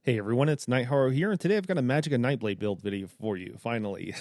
Hey everyone, it's Night Horror here, and today I've got a Magicka Nightblade build video for you, finally.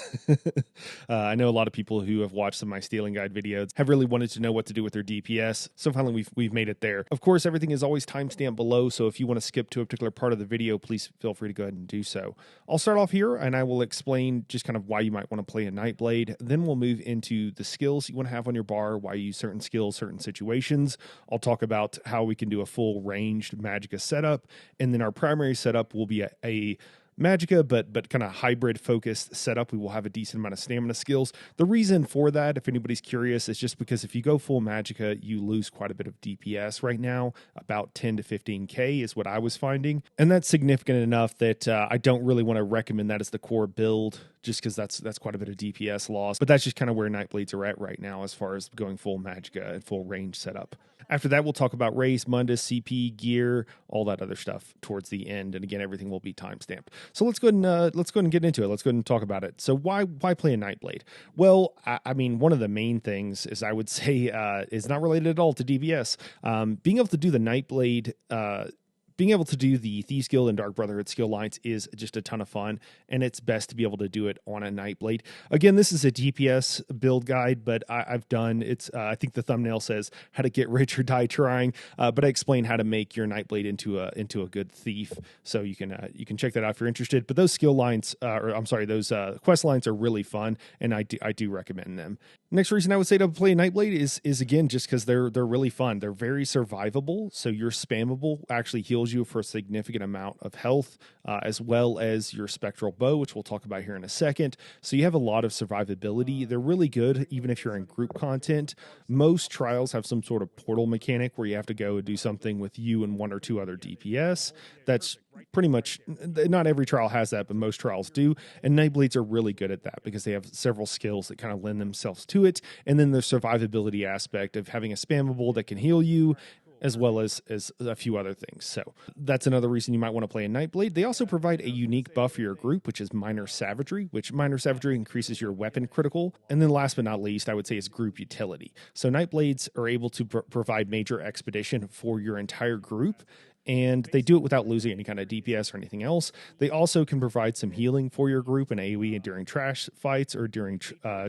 I know a lot of people who have watched some of my Stealing Guide videos have really wanted to know what to do with their DPS, so finally we've made it there. Of course, everything is always timestamped below, so if you want to skip to a particular part of the video, please feel free to go ahead and do so. I'll start off here, and I will explain just kind of why you might want to play a Nightblade. Then we'll move into the skills you want to have on your bar, why you use certain skills, certain situations. I'll talk about how we can do a full ranged Magicka setup, and then our primary setup will be a Magicka, but kind of hybrid focused setup. We will have a decent amount of stamina skills. The reason for that, if anybody's curious, is just because if you go full Magicka, you lose quite a bit of DPS right now. About 10 to 15k is what I was finding, and that's significant enough that I don't really want to recommend that as the core build, just because that's quite a bit of DPS loss. But that's just kind of where Nightblades are at right now as far as going full Magicka and full range setup. After that, we'll talk about race, Mundus, CP, gear, all that other stuff towards the end. And again, everything will be timestamped. So let's go ahead and get into it. Let's go ahead and talk about it. So why play a Nightblade? Well, I mean, one of the main things is I would say is not related at all to DPS. Being able to do the Nightblade. Being able to do the Thieves Guild and Dark Brotherhood skill lines is just a ton of fun, and it's best to be able to do it on a Nightblade. Again, this is a DPS build guide, but I've done it's. I think the thumbnail says how to get rich or die trying, but I explain how to make your Nightblade into a good thief. So you can check that out if you're interested. But those skill lines, those quest lines are really fun, and I do recommend them. Next reason I would say to play a Nightblade is again just because they're really fun. They're very survivable, so your spammable actually heals you for a significant amount of health, as well as your spectral bow, which we'll talk about here in a second. So you have a lot of survivability. They're really good even if you're in group content. Most trials have some sort of portal mechanic where you have to go and do something with you and one or two other DPS. That's pretty much, not every trial has that, but most trials do. And Nightblades are really good at that because they have several skills that kind of lend themselves to it. And then the survivability aspect of having a spammable that can heal you, as well as a few other things. So that's another reason you might want to play a Nightblade. They also provide a unique buff for your group, which is Minor Savagery, which Minor Savagery increases your weapon critical. And then last but not least, I would say is group utility. So Nightblades are able to provide major expedition for your entire group, and they do it without losing any kind of DPS or anything else. They also can provide some healing for your group in AoE during trash fights or during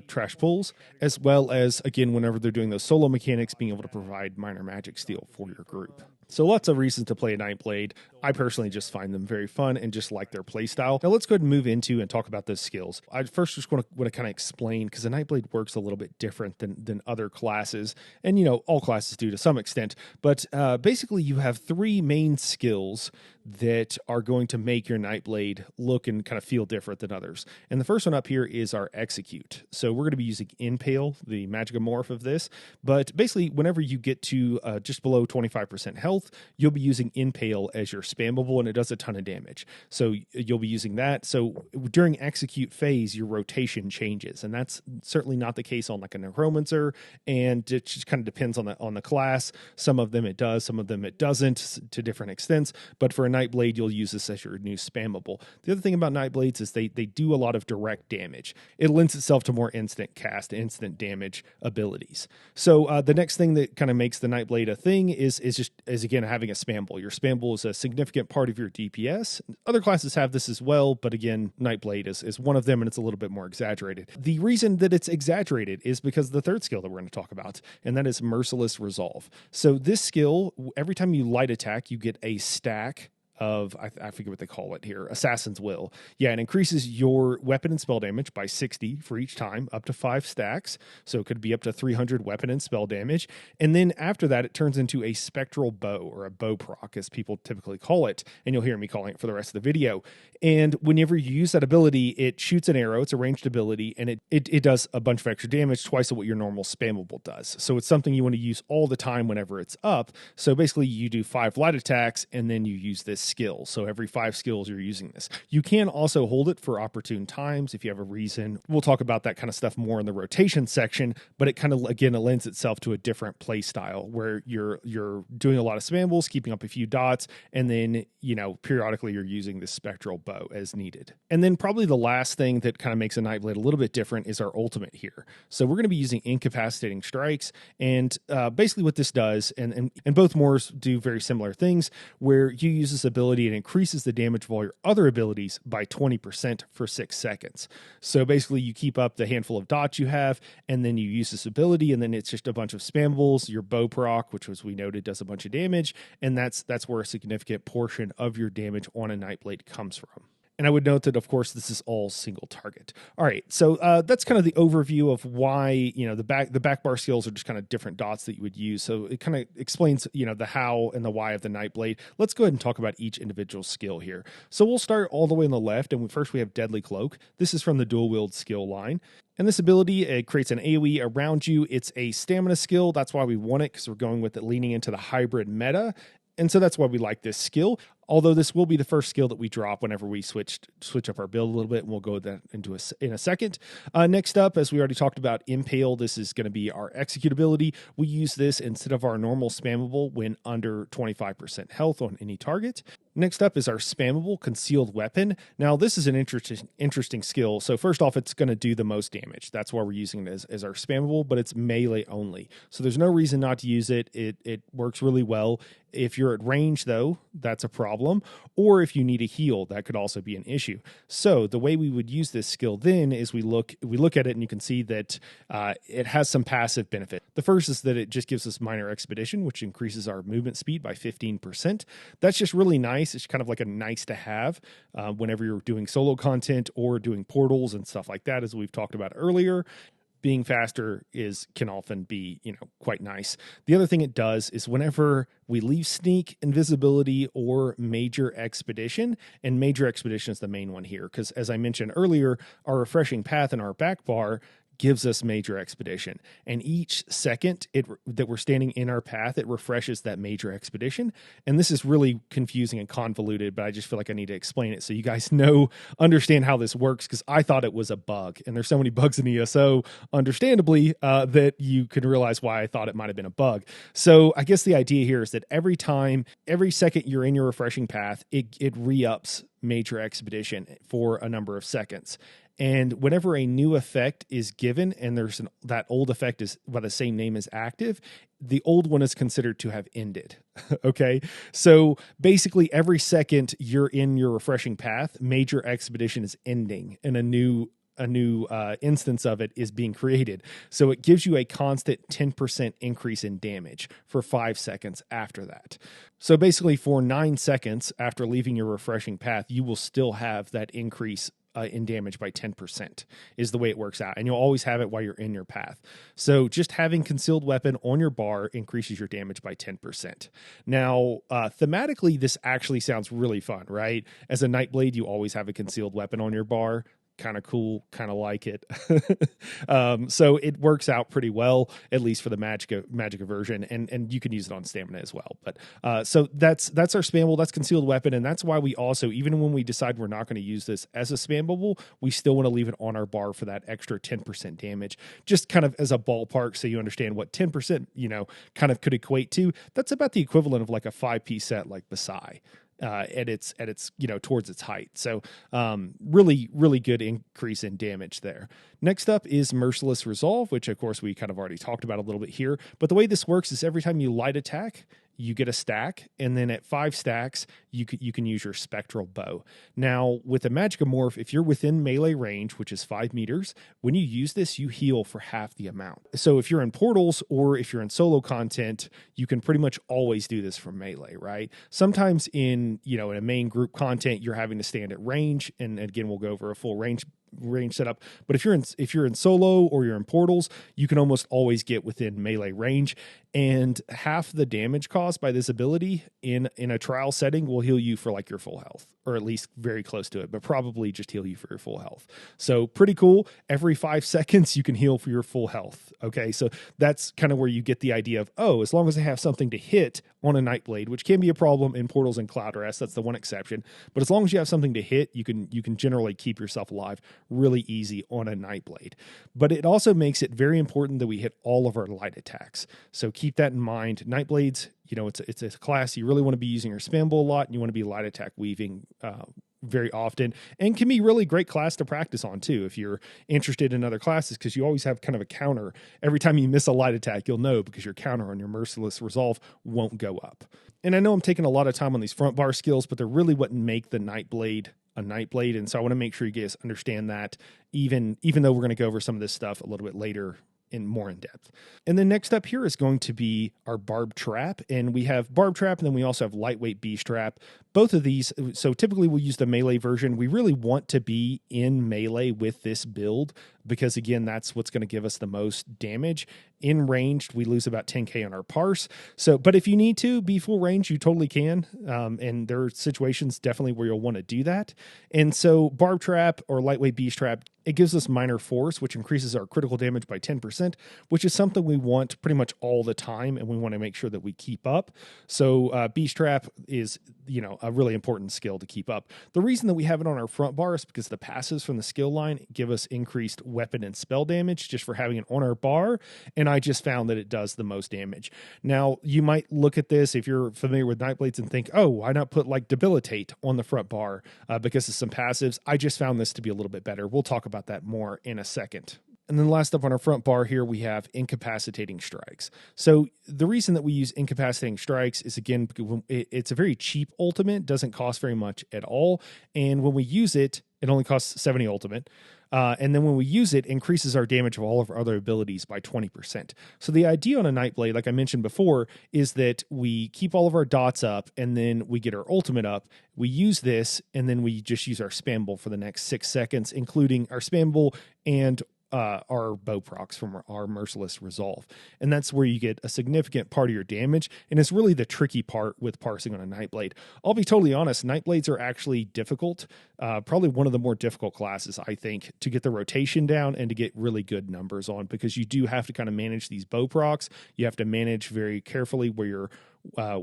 trash pulls, as well as, again, whenever they're doing those solo mechanics, being able to provide minor magic steal for your group. So lots of reasons to play a Nightblade. I personally just find them very fun and just like their playstyle. Now let's go ahead and move into and talk about those skills. I first just want to kind of explain, because the Nightblade works a little bit different than other classes, and all classes do to some extent. But basically, you have three main skills that are going to make your Nightblade look and kind of feel different than others. And the first one up here is our Execute. So we're going to be using Impale, the Magicka morph of this. But basically, whenever you get to just below 25% health, you'll be using Impale as your spammable, and it does a ton of damage. So you'll be using that. So during Execute phase, your rotation changes, and that's certainly not the case on like a Necromancer, and it just kind of depends on the class. Some of them it does, some of them it doesn't, to different extents. But for a Nightblade, you'll use this as your new spammable. The other thing about Nightblades is they do a lot of direct damage. It lends itself to more instant cast, instant damage abilities. So the next thing that kind of makes the Nightblade a thing is again having a spammable. Your spammable is a significant part of your DPS. Other classes have this as well, but again, Nightblade is one of them, and it's a little bit more exaggerated. The reason that it's exaggerated is because of the third skill that we're going to talk about, and that is Merciless Resolve. So this skill, every time you light attack, you get a stack of, I forget what they call it here, Assassin's Will. Yeah, it increases your weapon and spell damage by 60 for each time, up to 5 stacks. So it could be up to 300 weapon and spell damage. And then after that, it turns into a spectral bow, or a bow proc, as people typically call it. And you'll hear me calling it for the rest of the video. And whenever you use that ability, it shoots an arrow. It's a ranged ability, and it does a bunch of extra damage, twice of what your normal spammable does. So it's something you want to use all the time whenever it's up. So basically, you do 5 light attacks, and then you use this skill. So every 5 skills, you're using this. You can also hold it for opportune times if you have a reason. We'll talk about that kind of stuff more in the rotation section, but it kind of, again, it lends itself to a different play style where you're doing a lot of spambles, keeping up a few dots, and then, periodically you're using this spectral bow as needed. And then probably the last thing that kind of makes a Nightblade a little bit different is our ultimate here. So we're going to be using Incapacitating Strikes, and basically what this does, and both morphs do very similar things, where you use this ability and increases the damage of all your other abilities by 20% for 6 seconds. So basically you keep up the handful of dots you have, and then you use this ability, and then it's just a bunch of spammables. Your bow proc, which was we noted does a bunch of damage, and that's where a significant portion of your damage on a Nightblade comes from. And I would note that, of course, this is all single target. All right, so that's kind of the overview of why, the back bar skills are just kind of different dots that you would use. So it kind of explains, the how and the why of the Nightblade. Let's go ahead and talk about each individual skill here. So we'll start all the way on the left, and first we have Deadly Cloak. This is from the dual wield skill line. And this ability, it creates an AoE around you. It's a stamina skill. That's why we want it, because we're going with it leaning into the hybrid meta. And so that's why we like this skill. Although this will be the first skill that we drop whenever we switch up our build a little bit, and we'll go that in a second. Next up, as we already talked about, Impale. This is going to be our execute ability. We use this instead of our normal spammable when under 25% health on any target. Next up is our spammable Concealed Weapon. Now, this is an interesting skill. So first off, it's going to do the most damage. That's why we're using it as our spammable, but it's melee only. So there's no reason not to use it. It works really well. If you're at range, though, that's a problem. Or if you need a heal, that could also be an issue. So the way we would use this skill then is we look at it, and you can see that it has some passive benefit. The first is that it just gives us minor expedition, which increases our movement speed by 15%. That's just really nice. It's kind of like a nice to have whenever you're doing solo content or doing portals and stuff like that, as we've talked about earlier. Being faster can often be, quite nice. The other thing it does is whenever we leave sneak, invisibility, or major expedition, and major expedition is the main one here, because as I mentioned earlier, our refreshing path in our back bar gives us major expedition, and each second that we're standing in our path, it refreshes that major expedition. And this is really confusing and convoluted, but I just feel like I need to explain it so you guys understand how this works, because I thought it was a bug, and there's so many bugs in ESO, understandably, that you can realize why I thought it might have been a bug. So I guess the idea here is that every second you're in your refreshing path, it re-ups major expedition for a number of seconds. And whenever a new effect is given, and that old effect is by the same name as active, the old one is considered to have ended. Okay, so basically every second you're in your refreshing path, major expedition is ending, and a new instance of it is being created. So it gives you a constant 10% increase in damage for 5 seconds after that. So basically for 9 seconds after leaving your refreshing path, you will still have that increase in damage by 10% is the way it works out. And you'll always have it while you're in your path. So just having Concealed Weapon on your bar increases your damage by 10%. Now, thematically, this actually sounds really fun, right? As a Nightblade, you always have a Concealed Weapon on your bar. Kind of cool, kind of like it. So it works out pretty well, at least for the Magicka version, and you can use it on stamina as well. But so that's our spammable, that's Concealed Weapon, and that's why we also, even when we decide we're not going to use this as a spammable, we still want to leave it on our bar for that extra 10% damage, just kind of as a ballpark, so you understand what 10%, kind of could equate to. That's about the equivalent of like a 5-piece set like Basai. At its towards its height. So really, really good increase in damage there. Next up is Merciless Resolve, which of course we kind of already talked about a little bit here. But the way this works is every time you light attack, you get a stack, and then at 5 stacks, you can use your Spectral Bow. Now, with a Magicka Morph, if you're within melee range, which is 5 meters, when you use this, you heal for half the amount. So if you're in portals or if you're in solo content, you can pretty much always do this from melee, right? Sometimes in a main group content, you're having to stand at range, and again, we'll go over a full range setup. But if you're in solo or you're in portals, you can almost always get within melee range, and half the damage caused by this ability in a trial setting will heal you for like your full health, or at least very close to it, but probably just heal you for your full health. So pretty cool. Every 5 seconds you can heal for your full health. Okay, so that's kind of where you get the idea of, as long as I have something to hit on a Nightblade, which can be a problem in portals and Cloud Rest, that's the one exception, but as long as you have something to hit, you can generally keep yourself alive really easy on a Nightblade. But it also makes it very important that we hit all of our light attacks. So keep that in mind. Nightblades, it's a class you really want to be using your spammable a lot, and you want to be light attack weaving very often, and can be really great class to practice on too if you're interested in other classes, because you always have kind of a counter. Every time you miss a light attack, you'll know because your counter on your Merciless Resolve won't go up. And I know I'm taking a lot of time on these front bar skills, but they're really what make the Nightblade a Nightblade, and so I want to make sure you guys understand that, even though we're going to go over some of this stuff a little bit later more in depth. And then next up here is going to be our Barb Trap, and we have Barb Trap, and then we also have Lightweight Beast Trap. Both of these, so typically we'll use the melee version. We really want to be in melee with this build because, again, that's what's going to give us the most damage. In ranged, we lose about 10k on our parse. So, but if you need to be full range, you totally can. And there are situations definitely where you'll want to do that. And so Barb Trap or Lightweight Beast Trap, it gives us minor force, which increases our critical damage by 10%, which is something we want pretty much all the time, and we want to make sure that we keep up. So Beast Trap is, a really important skill to keep up. The reason that we have it on our front bar is because the passives from the skill line give us increased weapon and spell damage just for having it on our bar, and I just found that it does the most damage. Now, you might look at this, if you're familiar with Nightblades, and think, oh, why not put like Debilitate on the front bar because of some passives? I just found this to be a little bit better. We'll talk about that more in a second. And then last up on our front bar here, we have Incapacitating Strikes. So the reason that we use Incapacitating Strikes is, again, it's a very cheap ultimate, doesn't cost very much at all. And when we use it, it only costs 70 ultimate. And then when we use it, increases our damage of all of our other abilities by 20%. So the idea on a Nightblade, like I mentioned before, is that we keep all of our dots up, and then we get our ultimate up. We use this, and then we just use our spammable for the next 6 seconds, including our spammable and our bow procs from our Merciless Resolve. And that's where you get a significant part of your damage, and it's really the tricky part with parsing on a Nightblade. I'll be totally honest, Nightblades are actually difficult, probably one of the more difficult classes, I think, to get the rotation down and to get really good numbers on, because you do have to kind of manage these bow procs. You have to manage very carefully where you're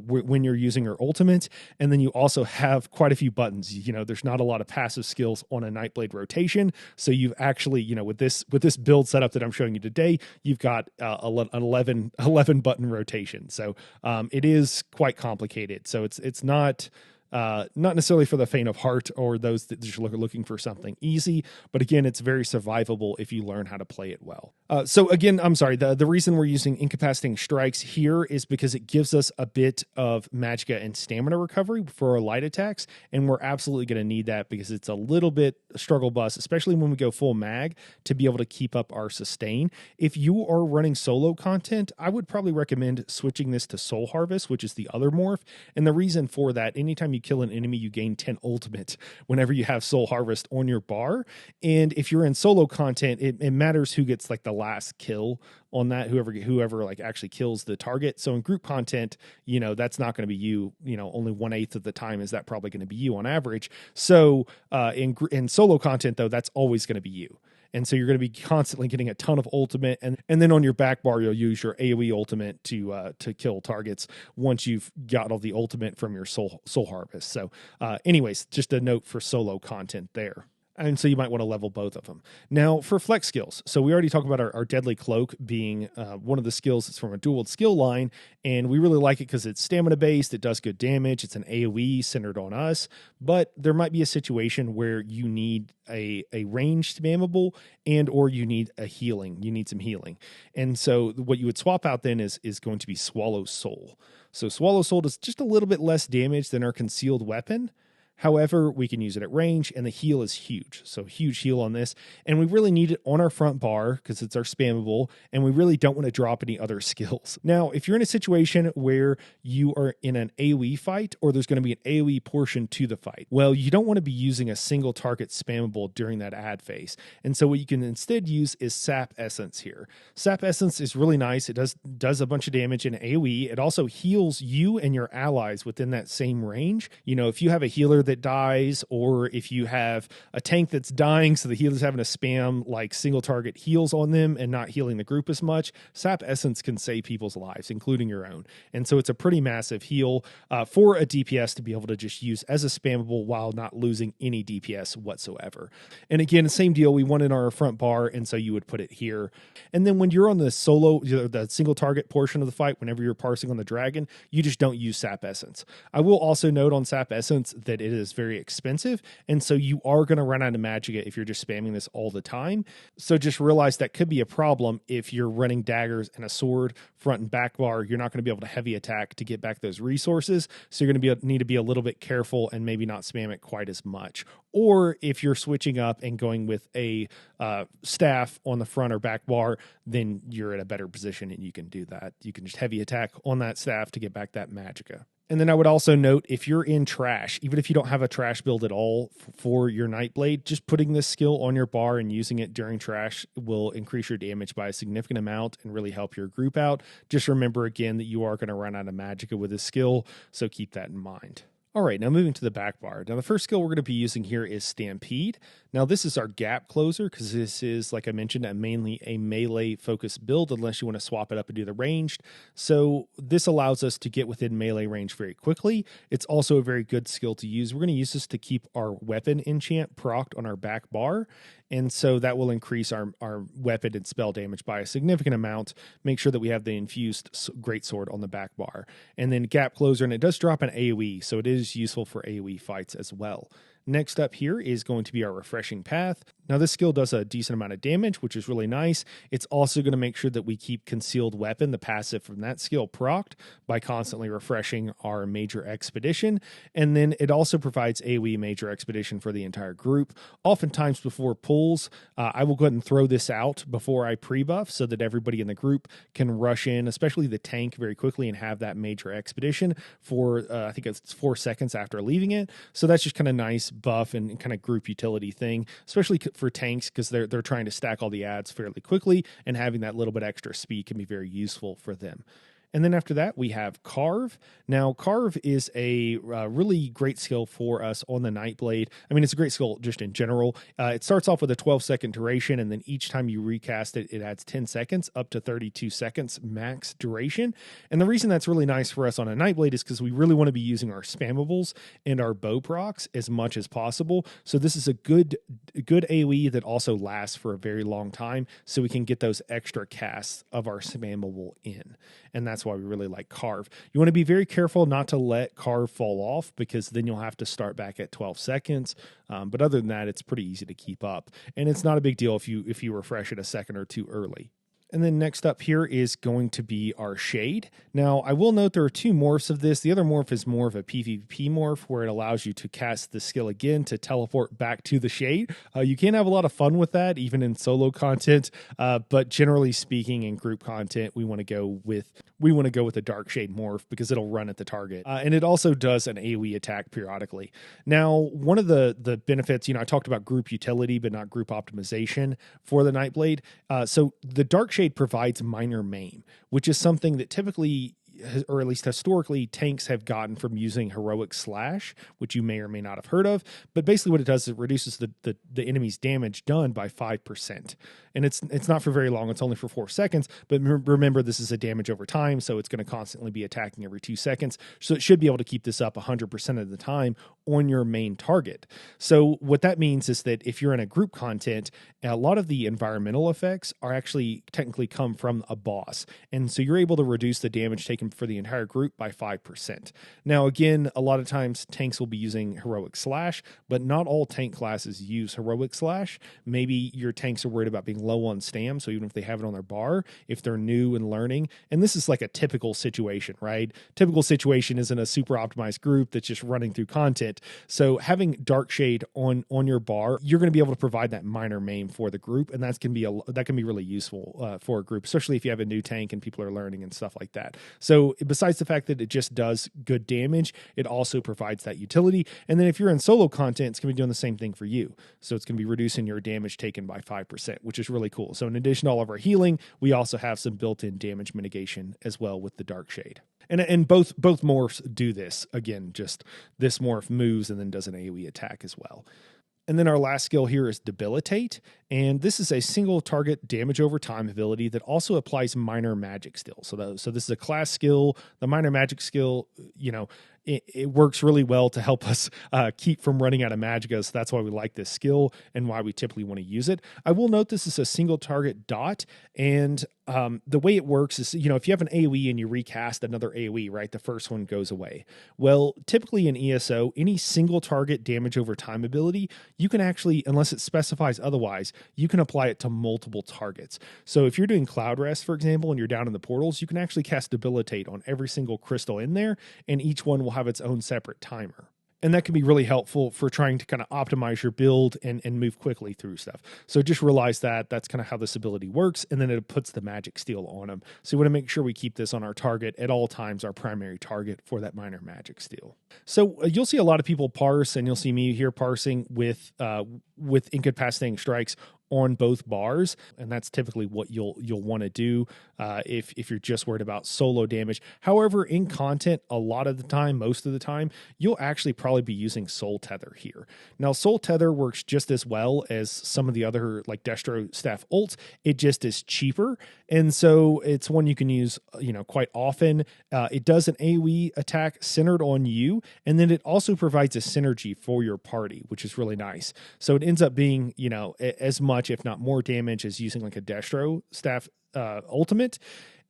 when you're using your ultimate, and then you also have quite a few buttons. There's not a lot of passive skills on a Nightblade rotation, so you've actually, with this build setup that I'm showing you today, you've got 11 button rotation. So it is quite complicated. So it's not necessarily for the faint of heart or those that just are looking for something easy, but again, it's very survivable if you learn how to play it well. So again, I'm sorry, the reason we're using Incapacitating Strikes here is because it gives us a bit of magicka and stamina recovery for our light attacks, and we're absolutely going to need that because it's a little bit struggle bus, especially when we go full mag, to be able to keep up our sustain. If you are running solo content, I would probably recommend switching this to Soul Harvest, which is the other morph, and the reason for that, anytime you kill an enemy, you gain 10 ultimate whenever you have Soul Harvest on your bar. And if you're in solo content, it matters who gets like the last kill on that, whoever like actually kills the target. So in group content, that's not going to be you, only 1/8 of the time is that probably going to be you on average. So in solo content though, that's always going to be you. And so you're going to be constantly getting a ton of ultimate, and then on your back bar, you'll use your AoE ultimate to kill targets once you've got all the ultimate from your soul harvest. So anyways, just a note for solo content there. And so you might want to level both of them. Now, for flex skills, so we already talked about our Deadly Cloak being one of the skills that's from a dual skill line, and we really like it because it's stamina-based, it does good damage, it's an AoE centered on us, but there might be a situation where you need a ranged spammable and or you need some healing. And so what you would swap out then is going to be Swallow Soul. So Swallow Soul does just a little bit less damage than our concealed weapon. However, we can use it at range, and the heal is huge. So huge heal on this. And we really need it on our front bar because it's our spammable, and we really don't want to drop any other skills. Now, if you're in a situation where you are in an AoE fight, or there's going to be an AoE portion to the fight, well, you don't want to be using a single target spammable during that ad phase. And so what you can instead use is Sap Essence here. Sap Essence is really nice. It does a bunch of damage in AoE. It also heals you and your allies within that same range. If you have a healer that dies, or if you have a tank that's dying, so the healer's having to spam like single target heals on them and not healing the group as much, Sap Essence can save people's lives, including your own. And so it's a pretty massive heal for a DPS to be able to just use as a spammable while not losing any DPS whatsoever. And again, the same deal, we want it on our front bar, and so you would put it here. And then when you're on the the single target portion of the fight, whenever you're parsing on the dragon, you just don't use Sap Essence. I will also note on Sap Essence that it is very expensive, and so you are going to run out of Magicka if you're just spamming this all the time. So just realize that could be a problem if you're running daggers and a sword front and back bar. You're not going to be able to heavy attack to get back those resources, so you're going to need to be a little bit careful and maybe not spam it quite as much. Or if you're switching up and going with a staff on the front or back bar, then you're in a better position and you can do that. You can just heavy attack on that staff to get back that Magicka. And then I would also note, if you're in trash, even if you don't have a trash build at all for your Nightblade, just putting this skill on your bar and using it during trash will increase your damage by a significant amount and really help your group out. Just remember again that you are going to run out of Magicka with this skill, so keep that in mind. All right, now moving to the back bar. Now the first skill we're going to be using here is Stampede. Now this is our gap closer because this is, like I mentioned, mainly a melee focused build unless you want to swap it up and do the ranged. So this allows us to get within melee range very quickly. It's also a very good skill to use. We're going to use this to keep our weapon enchant procced on our back bar. And so that will increase our weapon and spell damage by a significant amount. Make sure that we have the infused greatsword on the back bar. And then gap closer, and it does drop an AoE, so it is useful for AoE fights as well. Next up here is going to be our Refreshing Path. Now this skill does a decent amount of damage, which is really nice. It's also going to make sure that we keep Concealed Weapon, the passive from that skill, procced by constantly refreshing our Major Expedition. And then it also provides AoE Major Expedition for the entire group. Oftentimes before pulls, I will go ahead and throw this out before I pre-buff so that everybody in the group can rush in, especially the tank, very quickly and have that Major Expedition for, I think it's 4 seconds after leaving it. So that's just kind of nice buff and kind of group utility thing, especially for tanks, because they're trying to stack all the adds fairly quickly, and having that little bit extra speed can be very useful for them. And then after that, we have Carve. Now, Carve is a really great skill for us on the Nightblade. I mean, it's a great skill just in general. It starts off with a 12-second duration, and then each time you recast it, it adds 10 seconds, up to 32 seconds max duration. And the reason that's really nice for us on a Nightblade is because we really want to be using our spammables and our bow procs as much as possible. So this is a good AoE that also lasts for a very long time, so we can get those extra casts of our spammable in. And that's why we really like Carve. You want to be very careful not to let Carve fall off, because then you'll have to start back at 12 seconds. But other than that, it's pretty easy to keep up. And it's not a big deal if you refresh it a second or two early. And then next up here is going to be our Shade. Now, I will note there are two morphs of this. The other morph is more of a PvP morph, where it allows you to cast the skill again to teleport back to the Shade. You can have a lot of fun with that, even in solo content. But generally speaking, in group content, we want to go with the Dark Shade morph because it'll run at the target. And it also does an AoE attack periodically. Now, one of the benefits, I talked about group utility, but not group optimization for the Nightblade. So the Dark Shade provides minor maim, which is something that typically, or at least historically, tanks have gotten from using Heroic Slash, which you may or may not have heard of. But basically what it does is it reduces the enemy's damage done by 5%. And it's not for very long. It's only for 4 seconds. But remember, this is a damage over time, so it's going to constantly be attacking every 2 seconds. So it should be able to keep this up 100% of the time on your main target. So what that means is that if you're in a group content, a lot of the environmental effects are actually technically come from a boss. And so you're able to reduce the damage taken for the entire group by 5%. Now, again, a lot of times tanks will be using Heroic Slash, but not all tank classes use Heroic Slash. Maybe your tanks are worried about being low on stam, so even if they have it on their bar, if they're new and learning, and this is like a typical situation, right? Typical situation isn't a super optimized group that's just running through content. So having Dark Shade on your bar, you're going to be able to provide that minor maim for the group, and that can be really useful for a group, especially if you have a new tank and people are learning and stuff like that. So besides the fact that it just does good damage, it also provides that utility. And then if you're in solo content, it's going to be doing the same thing for you. So it's going to be reducing your damage taken by 5%, which is really cool. So in addition to all of our healing, we also have some built-in damage mitigation as well with the Dark Shade. And both morphs do this. Again, just this morph moves and then does an AoE attack as well. And then our last skill here is Debilitate. And this is a single target damage over time ability that also applies minor magic still. So this is a class skill. The minor magic skill, it works really well to help us keep from running out of magicka. So that's why we like this skill and why we typically want to use it. I will note this is a single target dot, and the way it works is, if you have an AoE and you recast another AoE, right, the first one goes away. Well, typically in ESO, any single target damage over time ability, you can actually, unless it specifies otherwise, you can apply it to multiple targets. So if you're doing Cloud Rest, for example, and you're down in the portals, you can actually cast Debilitate on every single crystal in there, and each one will have its own separate timer. And that can be really helpful for trying to kind of optimize your build and move quickly through stuff. So just realize that that's kind of how this ability works, and then it puts the magic steal on them. So you want to make sure we keep this on our target at all times, our primary target for that minor magic steal. So you'll see a lot of people parse, and you'll see me here parsing with incapacitating strikes on both bars, and that's typically what you'll want to do if you're just worried about solo damage. However, in content, a lot of the time, most of the time, you'll actually probably be using Soul Tether here. Now, Soul Tether works just as well as some of the other like Destro staff ults. It just is cheaper, and so it's one you can use quite often. It does an AoE attack centered on you, and then it also provides a synergy for your party, which is really nice. So it ends up being as much, if not more, damage as using like a Destro staff ultimate.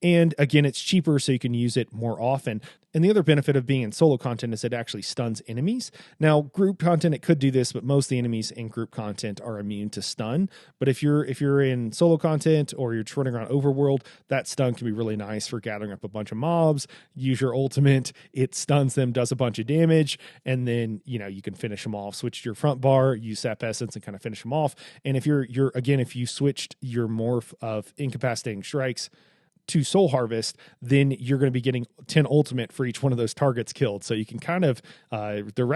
And again, it's cheaper, so you can use it more often. And the other benefit of being in solo content is it actually stuns enemies. Now, group content, it could do this, but most of the enemies in group content are immune to stun. But if you're in solo content or you're just running around overworld, that stun can be really nice for gathering up a bunch of mobs. Use your ultimate, it stuns them, does a bunch of damage, and then you can finish them off. Switch to your front bar, use Sap Essence, and kind of finish them off. And if if you switched your morph of incapacitating strikes to Soul Harvest, then you're going to be getting 10 ultimate for each one of those targets killed. So you can kind of, Nightblades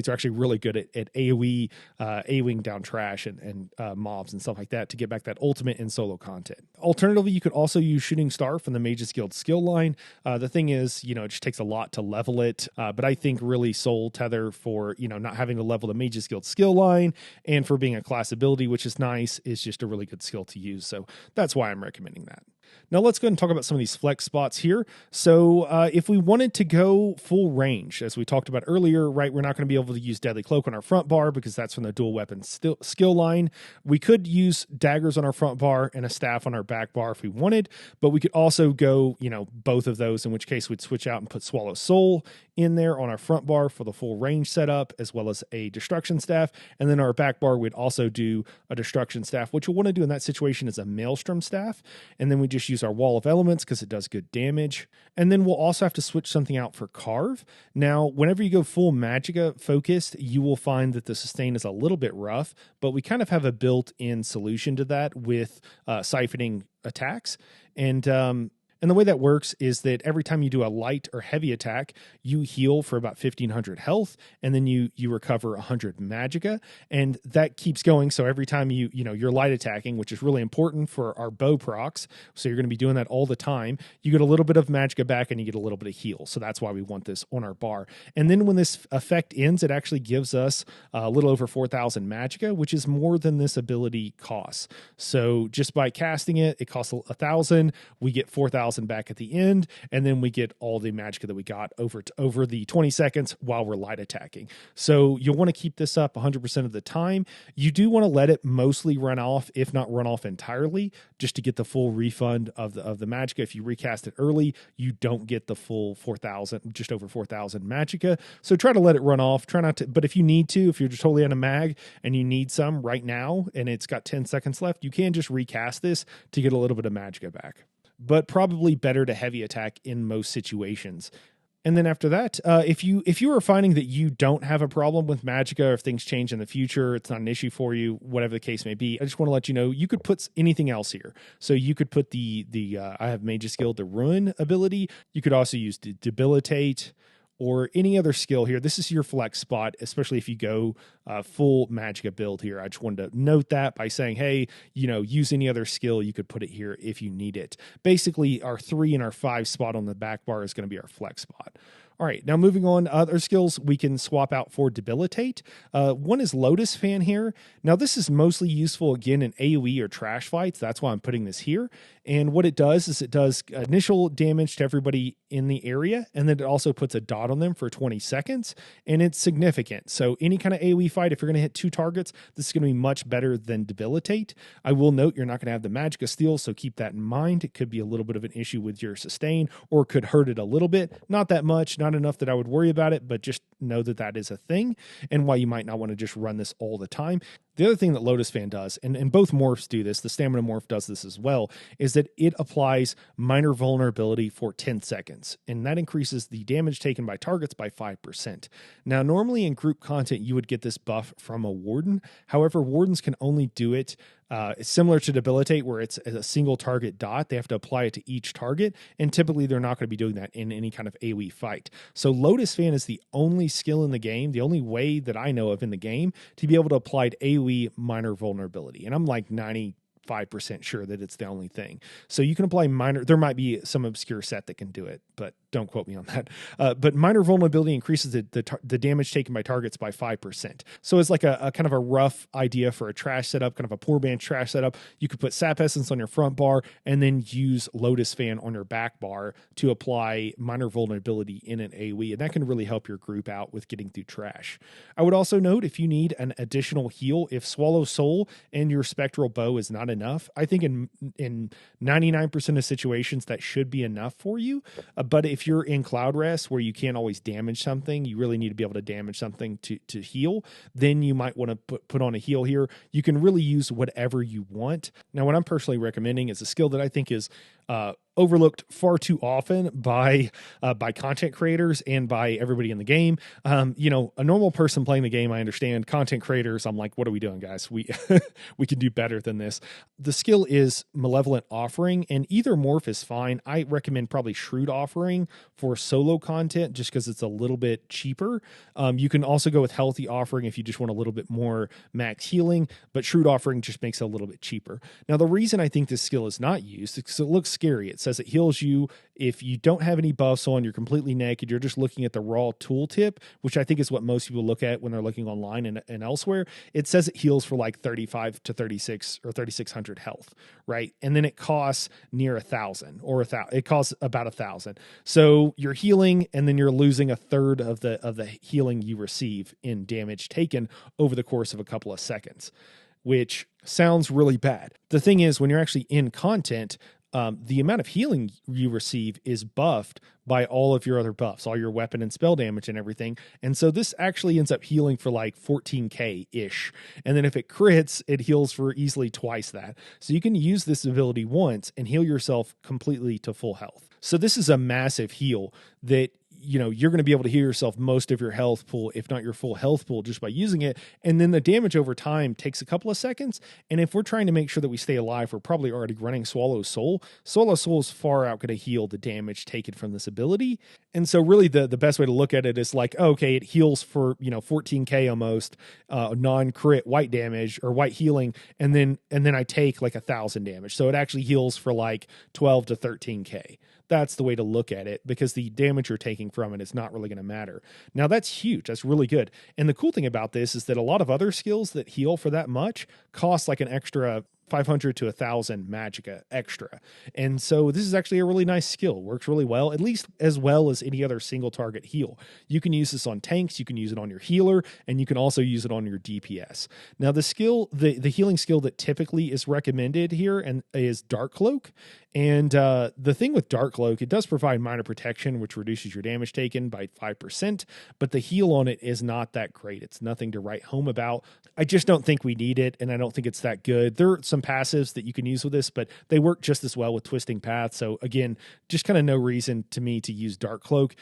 are actually really good at AoE, AoEing down trash and mobs and stuff like that to get back that ultimate in solo content. Alternatively, you could also use Shooting Star from the Mage's Guild skill line. The thing is, it just takes a lot to level it. But I think really Soul Tether for, not having to level the Mage's Guild skill line and for being a class ability, which is nice, is just a really good skill to use. So that's why I'm recommending that. Now let's go ahead and talk about some of these flex spots here. So if we wanted to go full range, as we talked about earlier, right, we're not going to be able to use Deadly Cloak on our front bar because that's from the dual weapon skill line. We could use daggers on our front bar and a staff on our back bar if we wanted, but we could also go, both of those, in which case we'd switch out and put Swallow Soul in there on our front bar for the full range setup, as well as a destruction staff. And then our back bar, we'd also do a destruction staff. What you'll want to do in that situation is a Maelstrom staff, and then we just use our Wall of Elements because it does good damage. And then we'll also have to switch something out for Carve. Now, whenever you go full Magicka focused, you will find that the sustain is a little bit rough, but we kind of have a built-in solution to that with siphoning attacks. And the way that works is that every time you do a light or heavy attack, you heal for about 1,500 health, and then you recover 100 magicka, and that keeps going. So every time you're light attacking, which is really important for our bow procs, so you're going to be doing that all the time, you get a little bit of magicka back and you get a little bit of heal. So that's why we want this on our bar. And then when this effect ends, it actually gives us a little over 4,000 magicka, which is more than this ability costs. So just by casting it, it costs 1,000. We get 4,000 back at the end, and then we get all the magicka that we got over the 20 seconds while we're light attacking. So you'll want to keep this up 100% of the time. You do want to let it mostly run off, if not run off entirely, just to get the full refund of the magicka. If you recast it early, you don't get the full 4,000, just over 4,000 magicka. So try to let it run off. Try not to, but if you need to, if you're just totally on a mag and you need some right now and it's got 10 seconds left, you can just recast this to get a little bit of magicka back. But probably better to heavy attack in most situations. And then after that, if you are finding that you don't have a problem with magicka, or if things change in the future, it's not an issue for you, whatever the case may be, I just want to let you know you could put anything else here. So you could put I have Mage's Guild, the Ruin ability. You could also use Debilitate or any other skill here. This is your flex spot, especially if you go full magicka build here. I just wanted to note that by saying, hey, use any other skill. You could put it here if you need it. Basically, our 3 and our 5 spot on the back bar is going to be our flex spot. All right, now moving on, other skills we can swap out for Debilitate. One is Lotus Fan here. Now this is mostly useful again in AoE or trash fights. That's why I'm putting this here. And what it does is it does initial damage to everybody in the area, and then it also puts a dot on them for 20 seconds, and it's significant. So any kind of AoE fight, if you're going to hit 2 targets, this is going to be much better than Debilitate. I will note you're not going to have the Magicka Steel, so keep that in mind. It could be a little bit of an issue with your sustain, or could hurt it a little bit. Not that much, not enough that I would worry about it, but just know that that is a thing, and why you might not want to just run this all the time. The other thing that Lotus Fan does, and both morphs do this, the Stamina morph does this as well, is that it applies minor vulnerability for 10 seconds, and that increases the damage taken by targets by 5%. Now, normally in group content, you would get this buff from a Warden. However, Wardens can only do it it's similar to Debilitate, where it's a single target dot. They have to apply it to each target, and typically they're not going to be doing that in any kind of AoE fight. So Lotus Fan is the only skill in the game, the only way that I know of in the game, to be able to apply AoE minor vulnerability. And I'm like 95% sure that it's the only thing. So you can apply minor, there might be some obscure set that can do it, but don't quote me on that. But minor vulnerability increases the damage taken by targets by 5%. So it's like a kind of a rough idea for a trash setup, kind of a poor man's trash setup. You could put Sap Essence on your front bar and then use Lotus Fan on your back bar to apply minor vulnerability in an AoE. And that can really help your group out with getting through trash. I would also note, if you need an additional heal, if Swallow Soul and your Spectral Bow is not enough, I think in 99% of situations that should be enough for you. But if you're in Cloud Rest where you can't always damage something, you really need to be able to damage something to heal, then you might want to put on a heal here. You can really use whatever you want. Now, what I'm personally recommending is a skill that I think is overlooked far too often by content creators and by everybody in the game. You know, a normal person playing the game, I understand. Content creators, I'm like, what are we doing, guys? We we can do better than this. The skill is Malevolent Offering, and either morph is fine. I recommend probably Shrewd Offering for solo content, just because it's a little bit cheaper. You can also go with Healthy Offering if you just want a little bit more max healing, but Shrewd Offering just makes it a little bit cheaper. Now, the reason I think this skill is not used is because it looks scary. It says it heals you if you don't have any buffs on, you're completely naked, you're just looking at the raw tooltip, which I think is what most people look at when they're looking online and elsewhere. It says it heals for like 35 to 36 or 3,600 health, right? And then it costs near 1,000 or 1,000. It costs about 1,000. So you're healing, and then you're losing a third of the healing you receive in damage taken over the course of a couple of seconds, which sounds really bad. The thing is, when you're actually in content, the amount of healing you receive is buffed by all of your other buffs, all your weapon and spell damage and everything. And so this actually ends up healing for like 14k-ish. And then if it crits, it heals for easily twice that. So you can use this ability once and heal yourself completely to full health. So this is a massive heal that, you know, you're going to be able to heal yourself most of your health pool, if not your full health pool, just by using it. And then the damage over time takes a couple of seconds. And if we're trying to make sure that we stay alive, we're probably already running Swallow Soul. Swallow Soul is far out going to heal the damage taken from this ability. And so really the best way to look at it is like, okay, it heals for, 14k almost, non-crit white damage or white healing. And then I take like 1,000 damage. So it actually heals for like 12 to 13k. That's the way to look at it, because the damage you're taking from it is not really going to matter. Now, that's huge. That's really good. And the cool thing about this is that a lot of other skills that heal for that much cost like an extra 500 to 1,000 Magicka extra. And so this is actually a really nice skill. Works really well, at least as well as any other single target heal. You can use this on tanks, you can use it on your healer, and you can also use it on your DPS. Now the skill, the healing skill that typically is recommended here and is Dark Cloak. And the thing with Dark Cloak, it does provide minor protection, which reduces your damage taken by 5%, but the heal on it is not that great. It's nothing to write home about. I just don't think we need it, and I don't think it's that good. There are some passives that you can use with this, but they work just as well with Twisting Path. So again, just kind of no reason to me to use Dark Cloak.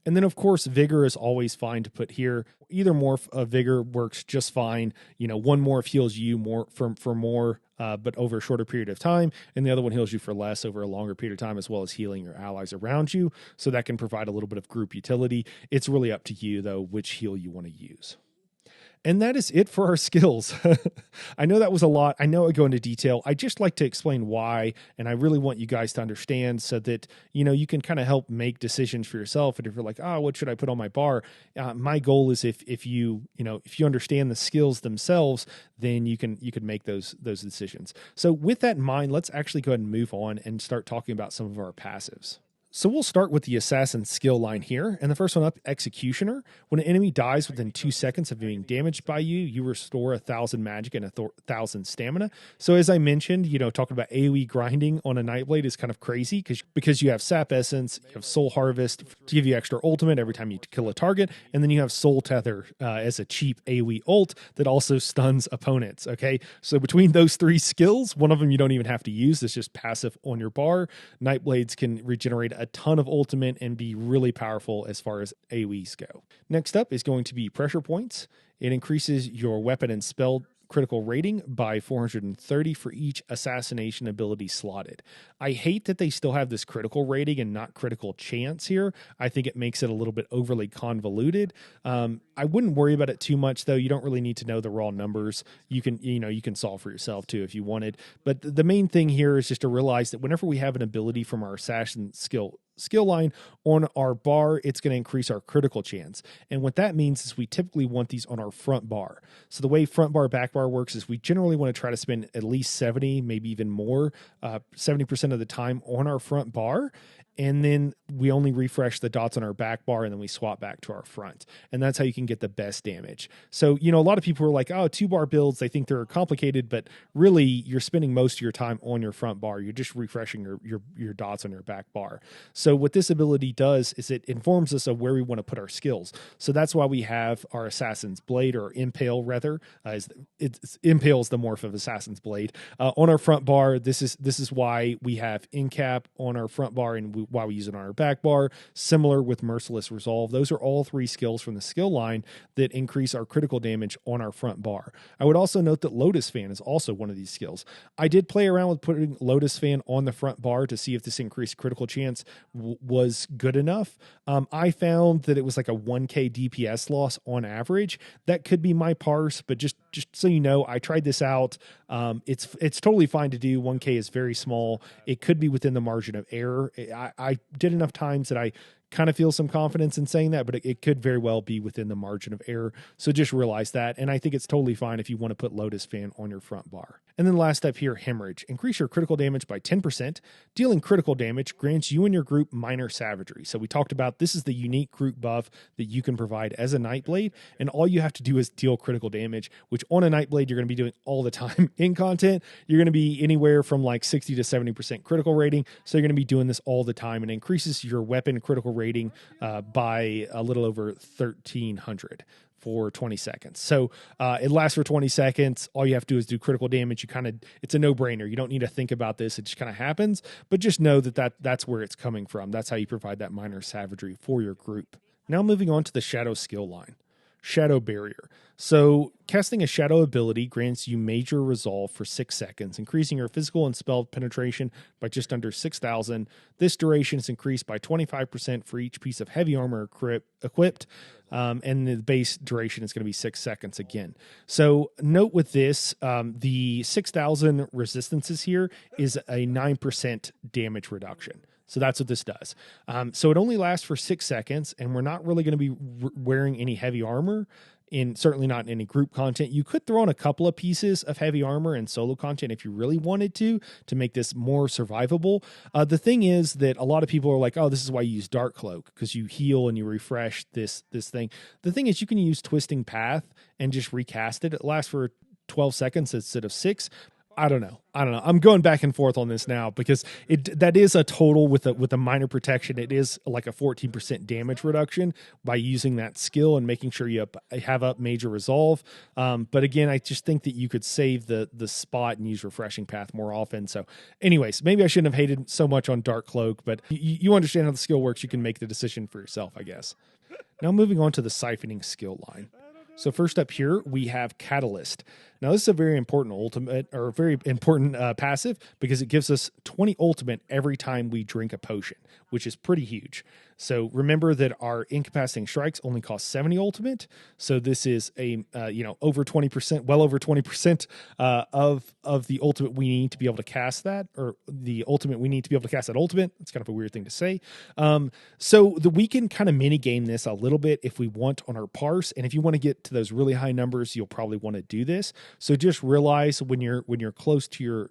And then, of course, Vigor is always fine to put here. Either morph of Vigor works just fine. One morph heals you more for more, but over a shorter period of time, and the other one heals you for less over a longer period of time, as well as healing your allies around you. So that can provide a little bit of group utility. It's really up to you, though, which heal you want to use. And that is it for our skills. I know that was a lot. I know I go into detail. I just like to explain why, and I really want you guys to understand so that, you can kind of help make decisions for yourself. And if you're like, oh, what should I put on my bar? My goal is if you understand the skills themselves, then you can make those decisions. So with that in mind, let's actually go ahead and move on and start talking about some of our passives. So we'll start with the assassin skill line here. And the first one up, Executioner. When an enemy dies within 2 seconds of being damaged by you, you restore 1,000 magic and 1,000 stamina. So as I mentioned, talking about AoE grinding on a Nightblade is kind of crazy because you have Sap Essence, you have Soul Harvest to give you extra ultimate every time you kill a target, and then you have Soul Tether as a cheap AoE ult that also stuns opponents, okay? So between those 3 skills, one of them you don't even have to use. It's just passive on your bar. Nightblades can regenerate a ton of ultimate and be really powerful as far as AoEs go. Next up is going to be Pressure Points. It increases your weapon and spell critical rating by 430 for each assassination ability slotted. I hate that they still have this critical rating and not critical chance here. I think it makes it a little bit overly convoluted. I wouldn't worry about it too much though. You don't really need to know the raw numbers. You can solve for yourself too if you wanted. But the main thing here is just to realize that whenever we have an ability from our assassin skill line on our bar, it's going to increase our critical chance. And what that means is we typically want these on our front bar. So the way front bar, back bar works is we generally want to try to spend at least 70, maybe even more, 70% of the time on our front bar. And then we only refresh the dots on our back bar and then we swap back to our front. And that's how you can get the best damage. So, a lot of people are like, oh, 2-bar builds, they think they're complicated, but really you're spending most of your time on your front bar. You're just refreshing your dots on your back bar. So what this ability does is it informs us of where we want to put our skills. So that's why we have our Assassin's Blade, or Impale rather. Impale is the morph of Assassin's Blade. On our front bar, this is why we have Incap on our front bar and why we use it on our back bar. Similar with Merciless Resolve. Those are all 3 skills from the skill line that increase our critical damage on our front bar. I would also note that Lotus Fan is also one of these skills. I did play around with putting Lotus Fan on the front bar to see if this increased critical chance was good enough. I found that it was like a 1k DPS loss on average. That could be my parse, but just so you know, I tried this out. It's totally fine to do. 1k is very small. It could be within the margin of error. I did enough times that I kind of feel some confidence in saying that, but it could very well be within the margin of error. So just realize that. And I think it's totally fine if you want to put Lotus Fan on your front bar. And then last up here, Hemorrhage. Increase your critical damage by 10%. Dealing critical damage grants you and your group minor savagery. So we talked about this is the unique group buff that you can provide as a Nightblade. And all you have to do is deal critical damage, which on a Nightblade, you're going to be doing all the time in content. You're going to be anywhere from like 60 to 70% critical rating. So you're going to be doing this all the time, and it increases your weapon critical rating by a little over 1,300 for 20 seconds. So it lasts for 20 seconds. All you have to do is do critical damage. It's a no-brainer. You don't need to think about this. It just kind of happens, but just know that's where it's coming from. That's how you provide that minor savagery for your group. Now moving on to the Shadow skill line. Shadow Barrier. So casting a shadow ability grants you major resolve for 6 seconds, increasing your physical and spell penetration by just under 6,000. This duration is increased by 25% for each piece of heavy armor equipped, and the base duration is going to be 6 seconds again. So note with this, the 6,000 resistances here is a 9% damage reduction. So that's what this does. So it only lasts for 6 seconds, and we're not really going to be wearing any heavy armor, certainly not in any group content. You could throw in a couple of pieces of heavy armor and solo content if you really wanted to make this more survivable. The thing is that a lot of people are like, oh, this is why you use Dark Cloak, because you heal and you refresh this thing. The thing is, you can use Twisting Path and just recast it. It lasts for 12 seconds instead of 6. I don't know. I'm going back and forth on this now because that is a total with a minor protection. It is like a 14% damage reduction by using that skill and making sure you have up major resolve. But again, I just think that you could save the spot and use Refreshing Path more often. So anyways, maybe I shouldn't have hated so much on Dark Cloak, but you understand how the skill works. You can make the decision for yourself, I guess. Now moving on to the Siphoning skill line. So first up here, we have Catalyst. Now, this is a very important passive because it gives us 20 ultimate every time we drink a potion, which is pretty huge. So remember that our incapacitating strikes only cost 70 ultimate. So this is a over 20%, well over 20% of the ultimate we need to be able to cast that, or the ultimate we need to be able to cast that ultimate. It's kind of a weird thing to say. So we can kind of mini game this a little bit if we want on our parse, and if you want to get to those really high numbers, you'll probably want to do this. So just realize when you're close to your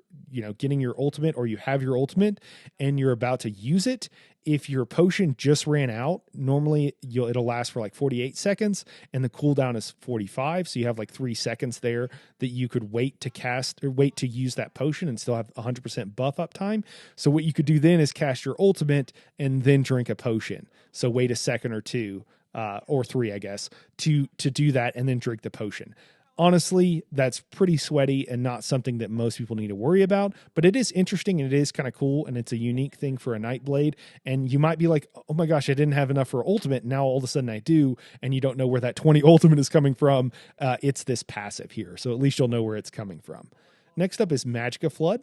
getting your ultimate, or you have your ultimate and you're about to use it, if your potion just ran out, normally it'll last for like 48 seconds and the cooldown is 45. So you have like 3 seconds there that you could wait to cast or wait to use that potion and still have 100% buff up time. So what you could do then is cast your ultimate and then drink a potion. So wait a second or two, or 3, I guess, to do that and then drink the potion. Honestly, that's pretty sweaty and not something that most people need to worry about, but it is interesting and it is kind of cool, and it's a unique thing for a Nightblade. And you might be like, oh my gosh, I didn't have enough for ultimate. Now all of a sudden I do, and you don't know where that 20 ultimate is coming from. It's this passive here, so at least you'll know where it's coming from. Next up is Magicka Flood,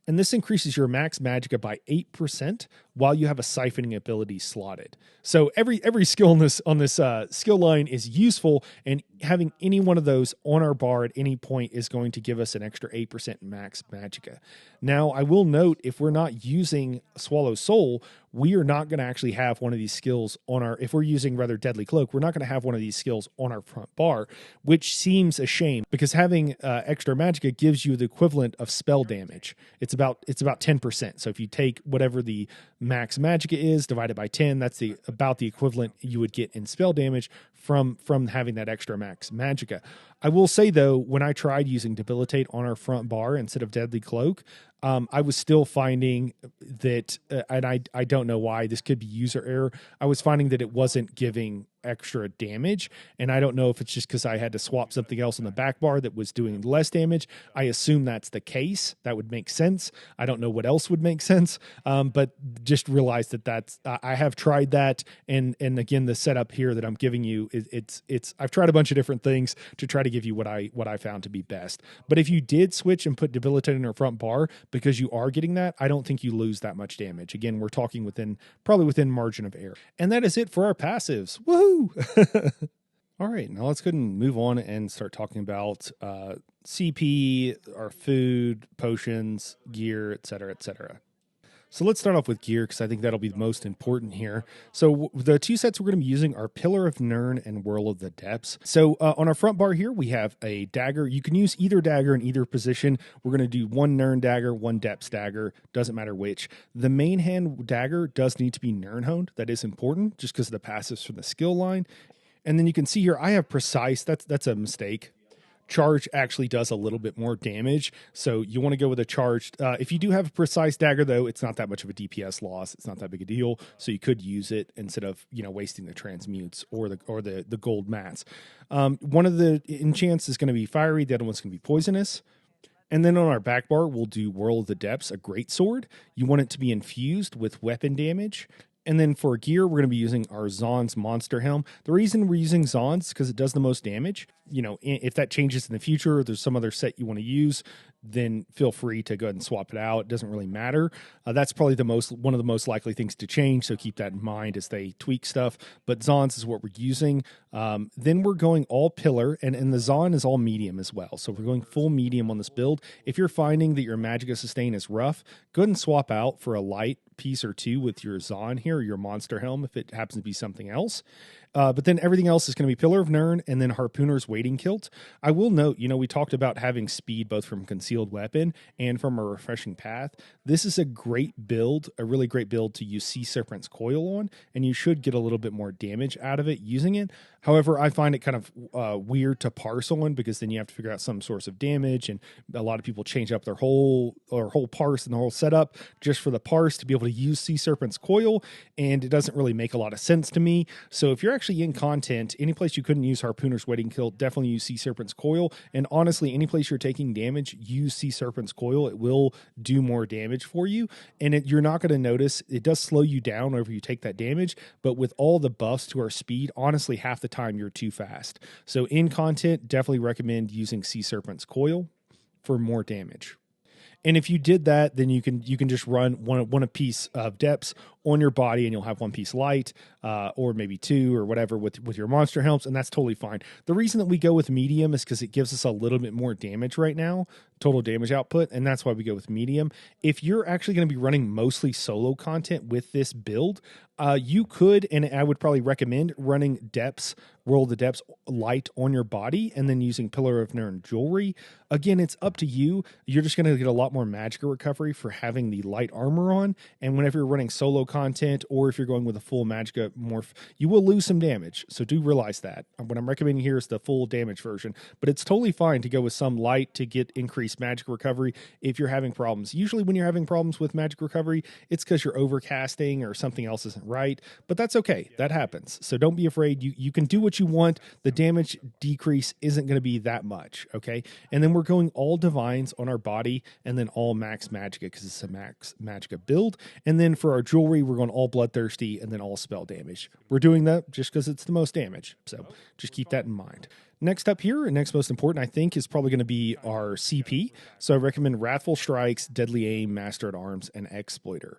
and this increases your max Magicka by 8% while you have a siphoning ability slotted. So every skill on this skill line is useful, and having any one of those on our bar at any point is going to give us an extra 8% max Magicka. Now, I will note, if we're not using Swallow Soul, we are not going to actually have one of these skills on our, if we're using rather Deadly Cloak, we're not going to have one of these skills on our front bar, which seems a shame, because having extra Magicka gives you the equivalent of spell damage. It's about 10%. So if you take whatever the max Magicka is divided by 10, that's about the equivalent you would get in spell damage from having that extra max Magicka. I will say though, when I tried using Debilitate on our front bar instead of Deadly Cloak, I was still finding that, and I don't know why, this could be user error. I was finding that it wasn't giving extra damage, and I don't know if it's just because I had to swap something else on the back bar that was doing less damage. I assume that's the case. That would make sense. I don't know what else would make sense, but just realize that's I have tried that, and again, the setup here that I'm giving you is it's I've tried a bunch of different things to try to give you what I found to be best. But if you did switch and put Debilitate in your front bar because you are getting that, I don't think you lose that much damage. Again, we're talking probably within margin of error. And that is it for our passives. Woohoo! All right, now let's go ahead and move on and start talking about CP, our food, potions, gear, etc., etc. So let's start off with gear, because I think that'll be the most important here. So the 2 sets we're going to be using are Pillar of Nirn and Whirl of the Depths. So on our front bar here, we have a dagger. You can use either dagger in either position. We're going to do 1 Nirn dagger, 1 Depths dagger. Doesn't matter which. The main hand dagger does need to be Nirn honed. That is important, just because of the passives from the skill line. And then you can see here, I have precise. That's a mistake. Charge actually does a little bit more damage, so you want to go with a charged. If you do have a precise dagger, though, it's not that much of a DPS loss. It's not that big a deal, so you could use it instead of wasting the transmutes or the gold mats. One of the enchants is going to be fiery. The other one's going to be poisonous. And then on our back bar, we'll do Whirl of the Depths, a great sword. You want it to be infused with weapon damage. And then for gear, we're going to be using our Zaan's Monster Helm. The reason we're using Zaan's is because it does the most damage. If that changes in the future, or there's some other set you want to use, then feel free to go ahead and swap it out. It doesn't really matter. That's probably one of the most likely things to change, so keep that in mind as they tweak stuff. But Zaan's is what we're using. Then we're going all pillar, and the Zaan is all medium as well. So we're going full medium on this build. If you're finding that your Magicka sustain is rough, go ahead and swap out for a light piece or 2 with your Zaan here, your Monster Helm, if it happens to be something else. But then everything else is going to be Pillar of Nirn and then Harpooner's Wading Kilt. I will note, we talked about having speed both from Concealed Weapon and from a Refreshing Path. This is a great build, a really great build to use Sea Serpent's Coil on, and you should get a little bit more damage out of it using it. However, I find it kind of weird to parse on, because then you have to figure out some source of damage, and a lot of people change up their whole parse and the whole setup just for the parse to be able to use Sea Serpent's Coil, and it doesn't really make a lot of sense to me. So if you're actually in content, any place you couldn't use Harpooner's Wading Kilt, definitely use Sea Serpent's Coil. And honestly, any place you're taking damage, use Sea Serpent's Coil. It will do more damage for you, and you're not going to notice. It does slow you down whenever you take that damage, but with all the buffs to our speed, honestly, half the time you're too fast. So in content, definitely recommend using Sea Serpent's Coil for more damage. And if you did that, then you can just run one a piece of Depths on your body, and you'll have 1 piece light, or maybe 2 or whatever with your monster helms, and that's totally fine. The reason that we go with medium is because it gives us a little bit more damage right now, total damage output, and that's why we go with medium. If you're actually going to be running mostly solo content with this build, you could, and I would probably recommend running depths, roll the depths light on your body, and then using Pillar of Nirn jewelry. Again, it's up to you. You're just going to get a lot more Magicka recovery for having the light armor on, and whenever you're running solo content, or if you're going with a full Magicka morph, you will lose some damage, so do realize that. What I'm recommending here is the full damage version, but it's totally fine to go with some light to get increased Magicka recovery if you're having problems. Usually when you're having problems with Magicka recovery, it's because you're overcasting or something else isn't right, but that's okay. That happens. So don't be afraid. You can do what you want. The damage decrease isn't going to be that much, okay? And then we're going all divines on our body, and then all max Magicka because it's a max Magicka build. And then for our jewelry, we're going all bloodthirsty and then all spell damage. We're doing that just because it's the most damage. So just keep that in mind. Next up here, and next most important, I think, is probably going to be our CP. So I recommend Wrathful Strikes, Deadly Aim, Master at Arms, and Exploiter.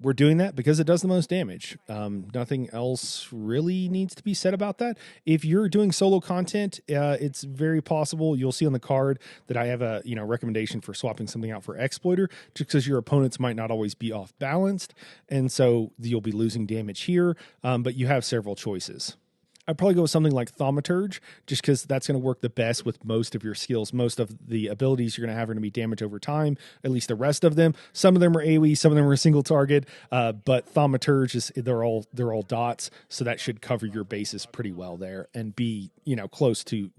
We're doing that because it does the most damage. Nothing else really needs to be said about that. If you're doing solo content, it's very possible you'll see on the card that I have a recommendation for swapping something out for Exploiter, just because your opponents might not always be off balanced, and so you'll be losing damage here. But you have several choices. I'd probably go with something like Thaumaturge, just because that's going to work the best with most of your skills. Most of the abilities you're going to have are going to be damage over time, at least the rest of them. Some of them are AoE, some of them are a single target, but Thaumaturge, they're all dots, so that should cover your bases pretty well there and be close to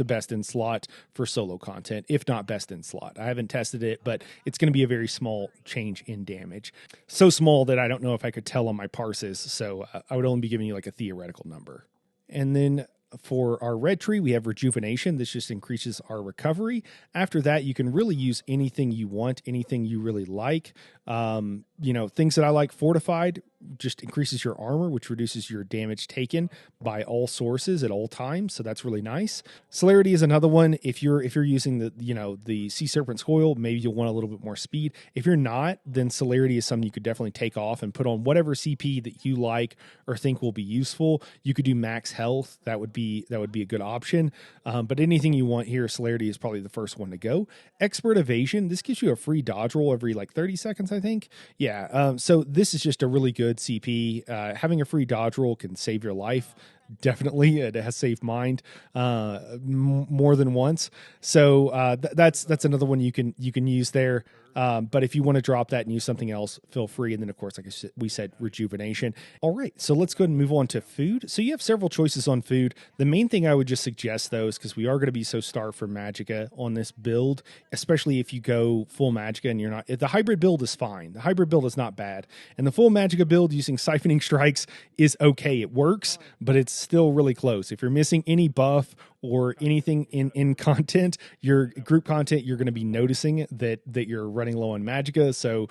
best in slot for solo content, if not best in slot. I haven't tested it, but it's going to be a very small change in damage. So small that I don't know if I could tell on my parses, so I would only be giving you like a theoretical number. And then for our red tree, we have Rejuvenation. This just increases our recovery. After that, you can really use anything you want, anything you really like. Things that I like, Fortified just increases your armor, which reduces your damage taken by all sources at all times. So that's really nice. Celerity is another one. If you're using the Sea Serpent's Coil, maybe you'll want a little bit more speed. If you're not, then Celerity is something you could definitely take off and put on whatever CP that you like or think will be useful. You could do max health. That would be a good option. But anything you want here, Celerity is probably the first one to go. Expert Evasion. This gives you a free dodge roll every 30 seconds, I think. Yeah. So this is just a really good CP. Having a free dodge roll can save your life. Definitely, it has saved mine more than once. So that's another one you can use there. But if you want to drop that and use something else, feel free. And then, of course, like we said, Rejuvenation. All right, so let's go ahead and move on to food. So you have several choices on food. The main thing I would just suggest, though, is because we are going to be so starved for Magicka on this build, especially if you go full Magicka and you're not. The hybrid build is fine. The hybrid build is not bad. And the full Magicka build using Siphoning Strikes is okay. It works, but it's still really close. If you're missing any buff or anything in content, your group content, you're going to be noticing that you're running low on Magicka. So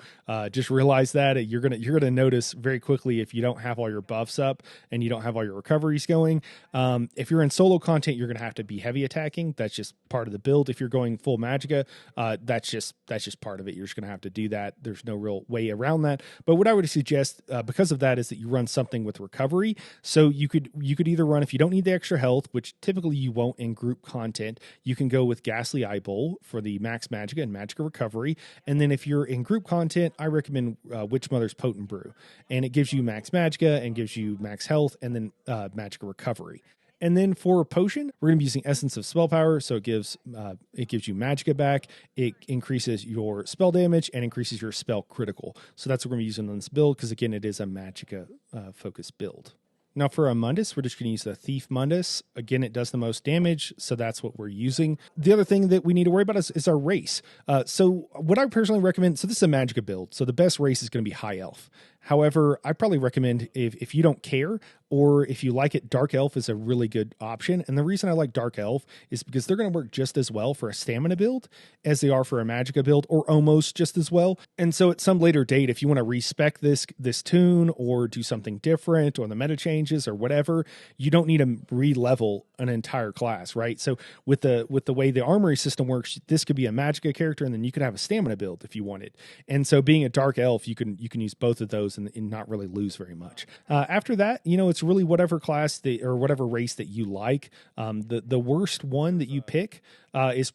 just realize that you're gonna notice very quickly if you don't have all your buffs up and you don't have all your recoveries going. If you're in solo content, you're going to have to be heavy attacking. That's just part of the build. If you're going full Magicka, that's just part of it. You're just going to have to do that. There's no real way around that. But what I would suggest because of that is that you run something with recovery. So you could either run, if you don't need the extra health, which typically you won't in group content, you can go with Ghastly Eye Bowl for the max Magicka and Magicka recovery. And then if you're in group content, I recommend Witch Mother's Potent Brew, and it gives you max Magicka and gives you max health and then Magicka recovery. And then for potion, we're going to be using Essence of Spell Power, so it gives you Magicka back. It increases your spell damage and increases your spell critical. So that's what we're going to be using on this build because again, it is a Magicka focused build. Now for a Mundus, we're just going to use the Thief Mundus. Again, it does the most damage, so that's what we're using. The other thing that we need to worry about is our race. So what I personally recommend, so this is a Magicka build, so the best race is going to be High Elf. However, I probably recommend if you don't care or if you like it, Dark Elf is a really good option. And the reason I like Dark Elf is because they're going to work just as well for a stamina build as they are for a Magicka build, or almost just as well. And so at some later date, if you want to respec this tune or do something different or the meta changes or whatever, you don't need to re-level an entire class, right? So with the way the armory system works, this could be a Magicka character and then you could have a stamina build if you wanted. And so being a Dark Elf, you can use both of those those and not really lose very much. After that, it's really whatever class or whatever race that you like. The worst one that you pick is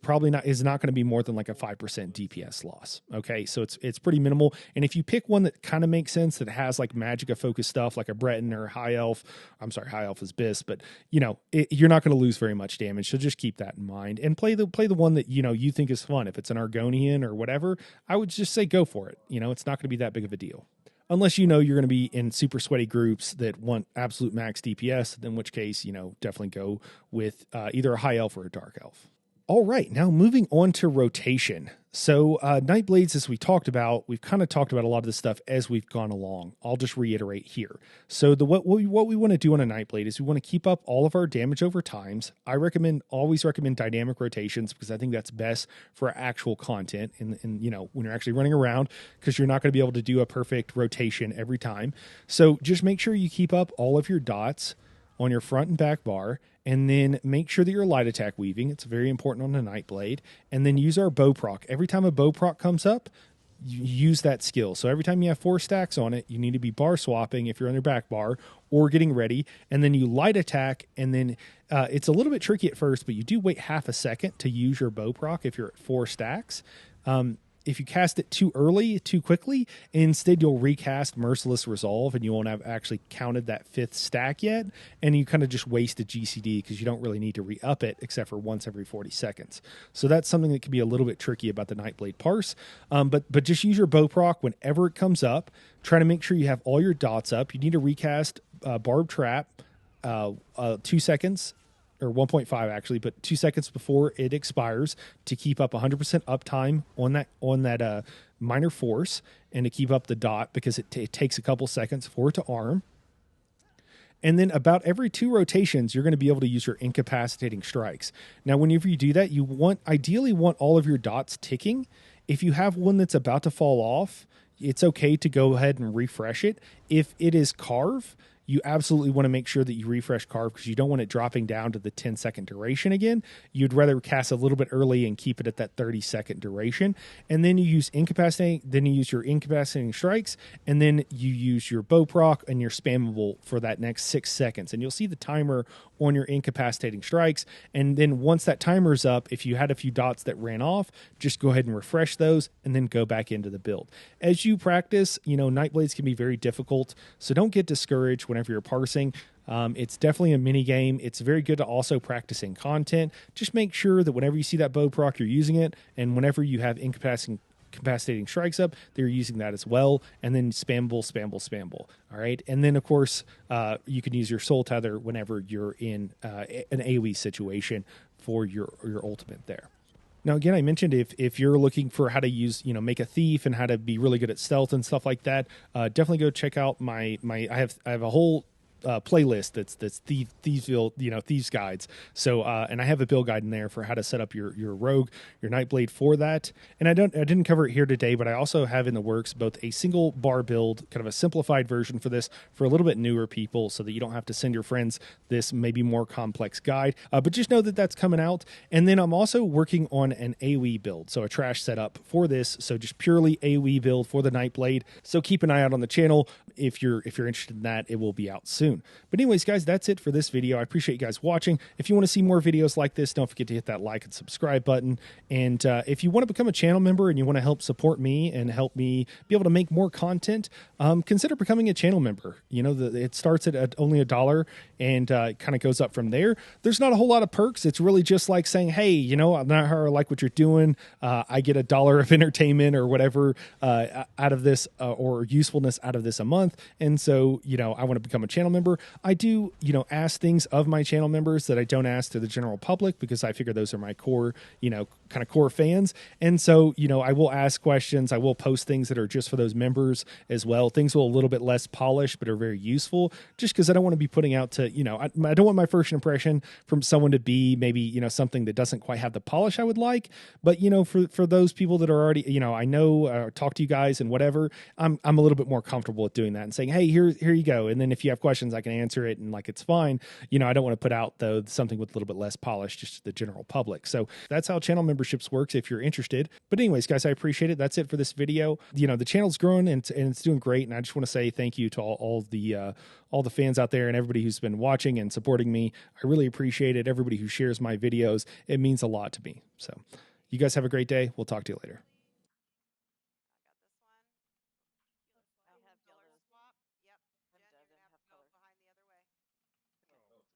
not going to be more than like a 5% DPS loss. Okay, so it's pretty minimal. And if you pick one that kind of makes sense, that has like Magicka focused stuff like a Breton or a High Elf, I'm sorry, High Elf is Bis, but you're not going to lose very much damage. So just keep that in mind and play the one that you think is fun. If it's an Argonian or whatever, I would just say go for it. It's not going to be that big of a deal. Unless you're going to be in super sweaty groups that want absolute max DPS, in which case, definitely go with either a High Elf or a Dark Elf. All right, now moving on to rotation. So Nightblades, as we talked about, we've kind of talked about a lot of this stuff as we've gone along. I'll just reiterate here. So what we want to do on a Nightblade is we want to keep up all of our damage over times. I always recommend dynamic rotations because I think that's best for actual content and when you're actually running around, because you're not going to be able to do a perfect rotation every time. So just make sure you keep up all of your dots on your front and back bar, and then make sure that you're light attack weaving. It's very important on a Nightblade. And then use our bow proc. Every time a bow proc comes up, you use that skill. So every time you have 4 stacks on it, you need to be bar swapping if you're on your back bar or getting ready. And then you light attack, and then it's a little bit tricky at first, but you do wait half a second to use your bow proc if you're at 4 stacks. If you cast it too early, too quickly, instead you'll recast Merciless Resolve and you won't have actually counted that 5th stack yet, and you kind of just waste a GCD because you don't really need to re-up it except for once every 40 seconds. So that's something that can be a little bit tricky about the Nightblade parse, but just use your bow proc whenever it comes up. Try to make sure you have all your dots up. You need to recast Barb Trap 2 seconds, or 1.5 actually, but 2 seconds before it expires to keep up 100% uptime on that minor force, and to keep up the dot because it takes a couple seconds for it to arm. And then about every 2 rotations, you're going to be able to use your incapacitating strikes. Now, whenever you do that, you ideally want all of your dots ticking. If you have one that's about to fall off, it's okay to go ahead and refresh it. If it is carve, you absolutely want to make sure that you refresh carve because you don't want it dropping down to the 10-second duration again. You'd rather cast a little bit early and keep it at that 30-second duration. And then you use your incapacitating strikes, and then you use your bow proc and your spammable for that next 6 seconds. And you'll see the timer on your incapacitating strikes. And then once that timer's up, if you had a few dots that ran off, just go ahead and refresh those and then go back into the build. As you practice, Nightblades can be very difficult, so don't get discouraged whenever you're parsing. It's definitely a mini game. It's very good to also practicing content. Just make sure that whenever you see that bow proc, you're using it, and whenever you have incapacitating strikes up, they're using that as well. And then spammable. All right. And then of course, you can use your soul tether whenever you're in an AoE situation for your ultimate there. Now, again, I mentioned if you're looking for how to use, make a thief and how to be really good at stealth and stuff like that, definitely go check out I have a whole playlist that's thieves guides. So and I have a build guide in there for how to set up your rogue, your Nightblade for that. And I didn't cover it here today, but I also have in the works both a single bar build, kind of a simplified version for this for a little bit newer people, so that you don't have to send your friends this maybe more complex guide. But just know that that's coming out. And then I'm also working on an AoE build, so a trash setup for this. So just purely AoE build for the Nightblade. So keep an eye out on the channel if you're interested in that. It will be out soon. But anyways, guys, that's it for this video. I appreciate you guys watching. If you want to see more videos like this, don't forget to hit that like and subscribe button. And if you want to become a channel member and you want to help support me and help me be able to make more content, consider becoming a channel member. It starts at only $1 and kind of goes up from there. There's not a whole lot of perks. It's really just like saying, hey, I like what you're doing. I get $1 of entertainment or whatever out of this or usefulness out of this a month. And so, I want to become a channel member. I do, ask things of my channel members that I don't ask to the general public because I figure those are my core, kind of core fans. And so, I will ask questions. I will post things that are just for those members as well. Things a little bit less polished, but are very useful just because I don't want to be putting out to, I don't want my first impression from someone to be maybe, something that doesn't quite have the polish I would like. But, for those people that are already, I know, talk to you guys and whatever, I'm a little bit more comfortable with doing that and saying, hey, here you go. And then if you have questions, questions, I can answer it, and like it's fine. You know, I don't want to put out though something with a little bit less polish just to the general public. So that's how channel memberships works if you're interested. But anyways, guys, I appreciate it. That's it for this video. You know, the channel's growing and it's doing great, and I just want to say thank you to all the fans out there and everybody who's been watching and supporting me. I really appreciate it. Everybody who shares my videos, it means a lot to me. So you guys have a great day. We'll talk to you later.